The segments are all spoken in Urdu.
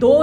2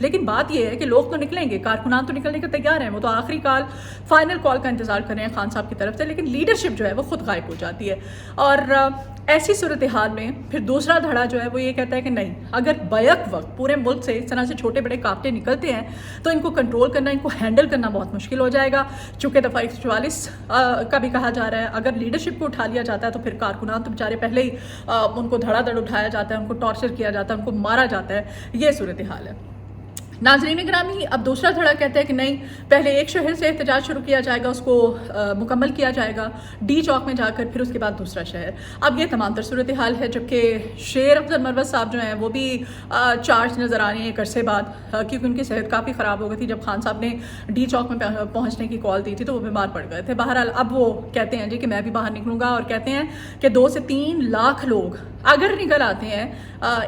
لیکن بات یہ ہے کہ لوگ تو نکلیں گے, کارکنان تو نکلنے کے تیار ہیں, وہ تو آخری کال فائنل کال کا انتظار کر رہے ہیں خان صاحب کی طرف سے, لیکن لیڈرشپ جو ہے وہ خود غائب ہو جاتی ہے. اور ایسی صورتحال میں پھر دوسرا دھڑا جو ہے وہ یہ کہتا ہے کہ نہیں, اگر بیک وقت پورے ملک سے اس طرح سے چھوٹے بڑے کاپٹے نکلتے ہیں تو ان کو کنٹرول کرنا, ان کو ہینڈل کرنا بہت مشکل ہو جائے گا. چونکہ دفعہ 144 کا بھی کہا جا رہا ہے, اگر لیڈرشپ کو اٹھا لیا جاتا ہے تو پھر کارکنان تو بیچارے پہلے ہی ان کو دھڑا دھڑ اٹھایا جاتا ہے, ان کو ٹارچر کیا جاتا ہے, ان کو مارا جاتا ہے. یہ صورتحال ہے. ناظرین گرامی, اب دوسرا دھڑا کہتا ہے کہ نہیں, پہلے ایک شہر سے احتجاج شروع کیا جائے گا, اس کو مکمل کیا جائے گا ڈی چوک میں جا کر, پھر اس کے بعد دوسرا شہر. اب یہ تمام تر صورتحال ہے, جبکہ شیر افضل مروت صاحب جو ہیں وہ بھی چارج نظر آ رہے ہیں ایک عرصے بعد, کیونکہ ان کی صحت کافی خراب ہو گئی تھی. جب خان صاحب نے ڈی چوک میں پہنچنے کی کال دی تھی تو وہ بیمار پڑ گئے تھے. بہرحال اب وہ کہتے ہیں جی کہ میں بھی باہر نکلوں گا, اور کہتے ہیں کہ 2 سے 3 لاکھ لوگ اگر نکل آتے ہیں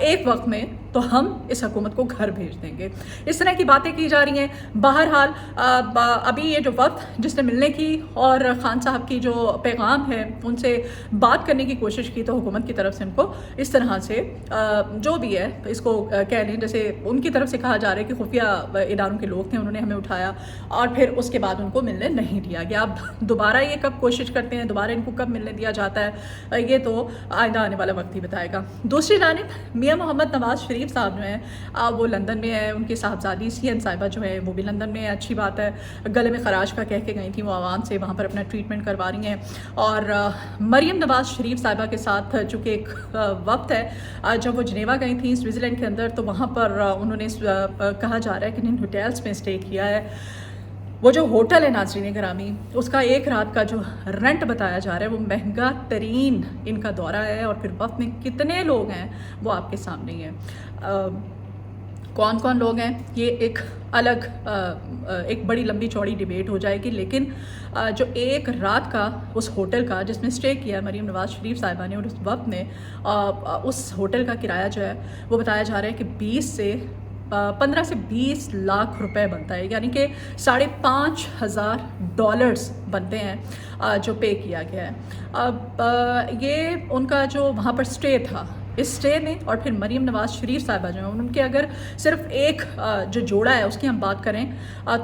ایک وقت میں تو ہم اس حکومت کو گھر بھیج دیں گے. اس طرح کی باتیں کی جا رہی ہیں. بہرحال ابھی یہ جو وقت جس نے ملنے کی اور خان صاحب کی جو پیغام ہے ان سے بات کرنے کی کوشش کی, تو حکومت کی طرف سے ان کو اس طرح سے جو بھی ہے اس کو کہہ لیں, جیسے ان کی طرف سے کہا جا رہا ہے کہ خفیہ اداروں کے لوگ تھے, انہوں نے ہمیں اٹھایا اور پھر اس کے بعد ان کو ملنے نہیں دیا گیا. اب دوبارہ یہ کب کوشش کرتے ہیں, دوبارہ ان کو کب ملنے دیا جاتا ہے, یہ تو آئندہ آنے والا وقت ہی بتائے گا. دوسری جانب میاں محمد نواز شریف صاحب جو ہیں وہ لندن میں ہیں, ان کی صاحبزادی CN صاحبہ جو ہے وہ بھی لندن میں ہے. اچھی بات ہے, گلے میں خراش کا کہہ کے گئی تھیں وہ عوام سے, وہاں پر اپنا ٹریٹمنٹ کروا رہی ہیں. اور مریم نواز شریف صاحبہ کے ساتھ چونکہ ایک وقت ہے جب وہ جنیوا گئی تھیں سوئٹزرلینڈ کے اندر, تو وہاں پر انہوں نے کہا جا رہا ہے کہ جن ہوٹلس میں اسٹے کیا ہے, وہ جو ہوٹل ہے ناظرین گرامی, اس کا ایک رات کا جو رینٹ بتایا جا رہا ہے وہ مہنگا ترین ان کا دورہ ہے. اور پھر وقت میں کتنے لوگ ہیں وہ آپ کے سامنے ہی ہیں. کون کون لوگ ہیں یہ ایک الگ ایک بڑی لمبی چوڑی ڈیبیٹ ہو جائے گی, لیکن جو ایک رات کا اس ہوٹل کا جس میں اسٹے کیا مریم نواز شریف صاحبہ نے, اور اس وقت میں اس ہوٹل کا کرایہ جو ہے وہ بتایا جا رہا ہے کہ 15 سے 20 لاکھ روپے بنتا ہے, یعنی کہ $5,500 بنتے ہیں جو پے کیا گیا ہے. اب یہ ان کا جو وہاں پر اسٹے تھا, اس اسٹے میں, اور پھر مریم نواز شریف صاحبہ جو ہیں ان کے اگر صرف ایک جو جوڑا ہے اس کی ہم بات کریں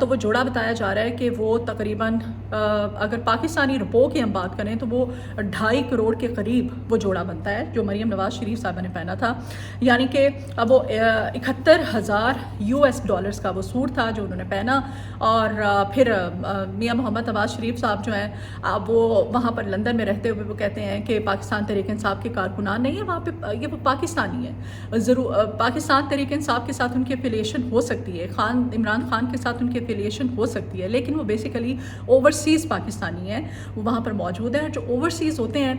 تو وہ جوڑا بتایا جا رہا ہے کہ وہ تقریباً اگر پاکستانی روپوں کی ہم بات کریں تو وہ 2.5 کروڑ کے قریب وہ جوڑا بنتا ہے جو مریم نواز شریف صاحبہ نے پہنا تھا. یعنی کہ اب وہ $71,000 کا وہ سوٹ تھا جو انہوں نے پہنا. اور پھر میاں محمد نواز شریف صاحب جو ہیں وہ وہاں پر لندن میں رہتے ہوئے وہ کہتے ہیں کہ پاکستان تحریک انصاف کے کارکنان نہیں ہیں وہاں پہ, یہ وہ پاکستانی ہے. ضرور پاکستان تحریک انصاف کے ساتھ ان کی افیلیشن ہو سکتی ہے, عمران خان کے ساتھ ان کی افیلیشن ہو سکتی ہے, لیکن وہ بیسیکلی اوورسیز پاکستانی ہیں, وہ وہاں پر موجود ہیں. جو اوورسیز ہوتے ہیں,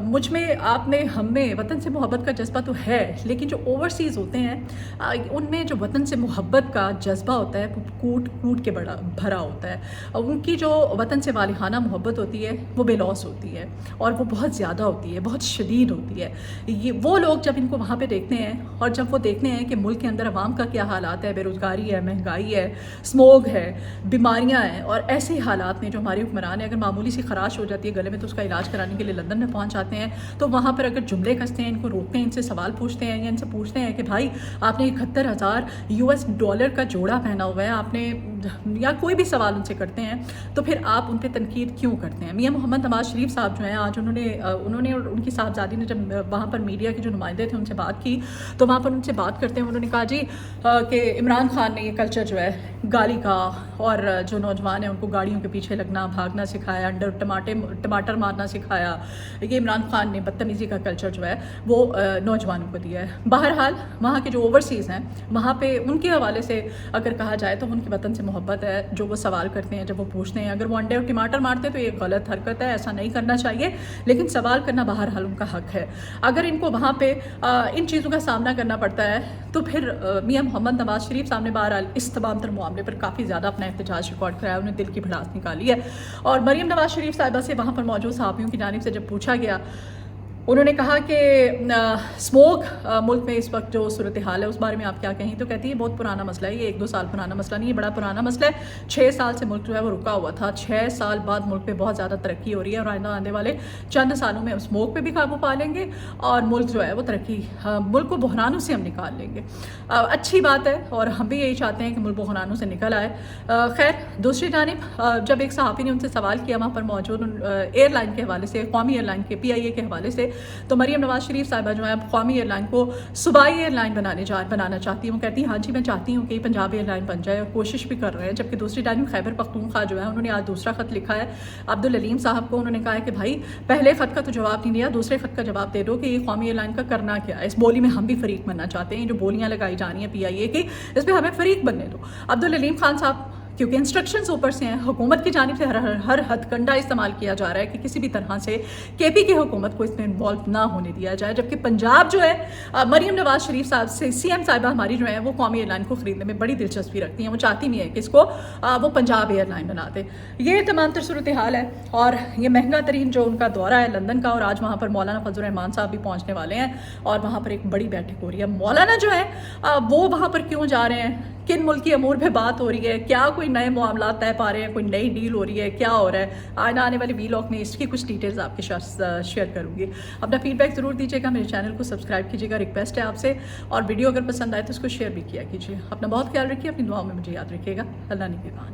مجھ میں, آپ میں, ہم میں وطن سے محبت کا جذبہ تو ہے, لیکن جو اوورسیز ہوتے ہیں ان میں جو وطن سے محبت کا جذبہ ہوتا ہے وہ کوٹ کوٹ کے بھرا ہوتا ہے. ان کی جو وطن سے والہانہ محبت ہوتی ہے وہ بے لوث ہوتی ہے, اور وہ بہت زیادہ ہوتی ہے, بہت شدید ہوتی ہے. یہ وہ لوگ جب ان کو وہاں پہ دیکھتے ہیں, اور جب وہ دیکھتے ہیں کہ ملک کے اندر عوام کا کیا حالات ہے, بے روزگاری ہے, مہنگائی ہے, اسموگ ہے, بیماریاں ہیں, اور ایسے حالات میں جو ہمارے حکمران ہیں, اگر معمولی سی خراش ہو جاتی ہے گلے میں تو اس کا علاج کرانے کے لیے لندن میں پہنچ جاتے ہیں, تو وہاں پر اگر جملے کستے ہیں, ان کو روکتے ہیں, ان سے سوال پوچھتے ہیں, یا ان سے پوچھتے ہیں کہ بھائی آپ نے $71,000 کا جوڑا پہنا ہوا ہے, آپ نے, یا کوئی بھی سوال ان سے کرتے ہیں, تو پھر آپ ان پہ تنقید کیوں کرتے ہیں. میاں محمد نواز شریف صاحب جو ہیں آج انہوں نے اور ان کی صاحبزادی نے جب وہاں پر میڈیا کے جو نمائندے تھے ان سے بات کی, تو وہاں پر ان سے بات کرتے ہیں انہوں نے کہا جی کہ عمران خان نے یہ کلچر جو ہے گالی کا, اور جو نوجوان ہیں ان کو گاڑیوں کے پیچھے لگنا, بھاگنا سکھایا, انڈر ٹماٹر مارنا سکھایا, یہ عمران خان نے بدتمیزی کا کلچر جو ہے وہ نوجوانوں کو دیا ہے. بہرحال وہاں کے جو اوورسیز ہیں وہاں پہ ان کے حوالے سے اگر کہا جائے تو ان کے وطن سے محبت ہے, جو وہ سوال کرتے ہیں, جب وہ پوچھتے ہیں, اگر وہ انڈے اور ٹماٹر مارتے تو یہ غلط حرکت ہے, ایسا نہیں کرنا چاہیے, لیکن سوال کرنا بہرحال ان کا حق ہے. اگر ان کو وہاں پہ ان چیزوں کا سامنا کرنا پڑتا ہے تو پھر میاں محمد نواز شریف صاحب نے بہرحال اس تمام تر معاملے پر کافی زیادہ اپنا احتجاج ریکارڈ کرایا, انہیں دل کی بھڑاس نکالی ہے. اور مریم نواز شریف صاحبہ سے وہاں پر موجود صحافیوں کی جانب سے جب پوچھا گیا انہوں نے کہا کہ اسموک ملک میں اس وقت جو صورتحال ہے اس بارے میں آپ کیا کہیں، تو کہتی ہے بہت پرانا مسئلہ ہے، یہ 1-2 سال پرانا مسئلہ نہیں، یہ بڑا پرانا مسئلہ ہے۔ 6 سال سے ملک جو ہے وہ رکا ہوا تھا، 6 سال بعد ملک پہ بہت زیادہ ترقی ہو رہی ہے، اور آئندہ آنے والے چند سالوں میں ہم اسموک پہ بھی قابو پا لیں گے اور ملک جو ہے وہ ترقی، ملک کو بحرانوں سے ہم نکال لیں گے۔ اچھی بات ہے، اور ہم بھی یہی چاہتے ہیں کہ ملک بحرانوں سے نکل آئے۔ خیر، دوسری جانب جب ایک صحافی نے ان سے سوال کیا وہاں پر موجود ایئر لائن کے حوالے سے، قومی ایئر لائن کے PIA کے حوالے سے، تو مریم نواز شریف صاحبہ جو ہے اب قومی ایئر لائن کو صوبائی ایئر لائن بنانا چاہتی ہوں۔ وہ کہتی ہیں ہاں جی میں چاہتی ہوں کہ پنجاب ایئر لائن بن جائے، اور کوشش بھی کر رہے ہیں۔ جبکہ دوسری جانب خیبر پختونخوا جو ہے انہوں نے آج دوسرا خط لکھا ہے عبدالعلیم صاحب کو، انہوں نے کہا ہے کہ بھائی پہلے خط کا تو جواب نہیں دیا، دوسرے خط کا جواب دے دو کہ یہ قومی ایئر لائن کا کرنا کیا ہے، اس بولی میں ہم بھی فریق بننا چاہتے ہیں، جو بولیاں لگائی جانی ہیں PIA کی اس پہ ہمیں فریق بننے دو۔ عبدالعلیم خان صاحب، کیونکہ انسٹرکشنز اوپر سے ہیں، حکومت کی جانب سے ہر ہتھ کنڈا استعمال کیا جا رہا ہے کہ کسی بھی طرح سے KP کی حکومت کو اس میں انوالو نہ ہونے دیا جائے، جبکہ پنجاب جو ہے مریم نواز شریف صاحب سے CM صاحبہ ہماری جو ہے وہ قومی ایئر لائن کو خریدنے میں بڑی دلچسپی رکھتی ہیں، وہ چاہتی بھی ہیں کہ اس کو وہ پنجاب ایئر لائن بنا دے۔ یہ تمام تر صورتحال ہے، اور یہ مہنگا ترین جو ان کا دورہ ہے لندن کا، اور آج وہاں پر مولانا فضل الرحمان صاحب بھی پہنچنے والے ہیں، اور وہاں پر ایک بڑی بیٹھک ہو رہی ہے۔ مولانا جو ہے وہ وہاں پر کیوں جا رہے ہیں، کن ملکی امور پہ بات ہو رہی ہے، کیا کوئی نئے معاملات طے پا رہے ہیں، کوئی نئی ڈیل ہو رہی ہے، کیا ہو رہا ہے، آنے والے ویلاگ میں اس کی کچھ ڈیٹیلز آپ کے ساتھ شیئر کروں گی۔ اپنا فیڈ بیک ضرور دیجیے گا، میرے چینل کو سبسکرائب کیجیے گا، ریکویسٹ ہے آپ سے، اور ویڈیو اگر پسند آئے تو اس کو شیئر بھی کیا کیجیے۔ اپنا بہت خیال رکھیے، اپنی دعاؤں میں مجھے یاد رکھیے گا۔ اللہ نگہبان۔